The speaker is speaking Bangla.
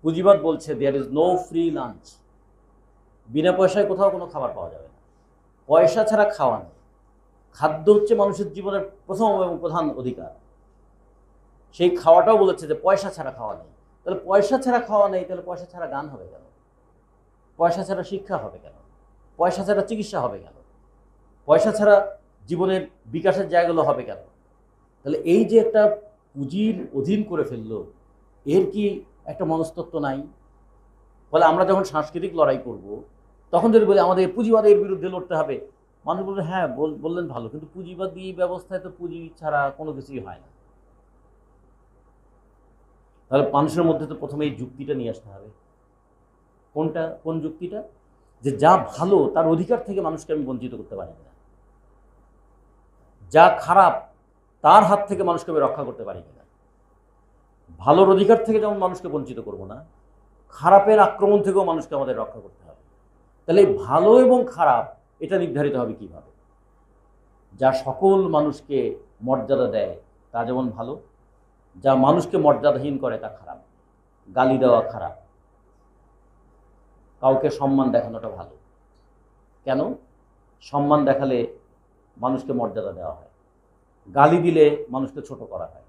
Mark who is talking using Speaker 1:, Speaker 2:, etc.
Speaker 1: পুঁজিবাদ বলছে there is no free lunch, বিনা পয়সায় কোথাও কোনো খাবার পাওয়া যাবে না, পয়সা ছাড়া খাওয়া নেই। খাদ্য হচ্ছে মানুষের জীবনের প্রথম এবং প্রধান অধিকার। সেই খাওয়াটাও বলেছে যে পয়সা ছাড়া খাওয়া নেই। তাহলে পয়সা ছাড়া খাওয়া নেই, তাহলে পয়সা ছাড়া গান হবে কেন? পয়সা ছাড়া শিক্ষা হবে কেন? পয়সা ছাড়া চিকিৎসা হবে কেন? পয়সা ছাড়া জীবনের বিকাশের জায়গাগুলো হবে কেন? তাহলে এই যে একটা পুঁজির অধীন করে ফেললো, এর কি একটা মনস্তত্ত্ব নাই? ফলে আমরা যখন সাংস্কৃতিক লড়াই করব, তখন যদি বলি আমাদের পুঁজিবাদের বিরুদ্ধে লড়তে হবে, মানুষ বলবে হ্যাঁ বললেন ভালো, কিন্তু পুঁজিবাদী ব্যবস্থায় তো পুঁজি ছাড়া কোনো কিছুই হয় না। তাহলে মানুষের মধ্যে তো প্রথমে এই যুক্তিটা নিয়ে আসতে হবে। কোন যুক্তিটা? যে যা ভালো তার অধিকার থেকে মানুষকে আমি বঞ্চিত করতে পারি না, যা খারাপ তার হাত থেকে মানুষকে আমি রক্ষা করতে পারি কিনা। ভালোর অধিকার থেকে যেমন মানুষকে বঞ্চিত করব না, খারাপের আক্রমণ থেকেও মানুষকে আমাদের রক্ষা করতে হবে। তাহলে ভালো এবং খারাপ এটা নির্ধারিত হবে কিভাবে? যা সকল মানুষকে মর্যাদা দেয় তা যেমন ভালো, যা মানুষকে মর্যাদাহীন করে তা খারাপ। গালি দেওয়া খারাপ, কাউকে সম্মান দেখানোটা ভালো। কেন? সম্মান দেখালে মানুষকে মর্যাদা দেওয়া হয়, গালি দিলে মানুষকে ছোট করা হয়।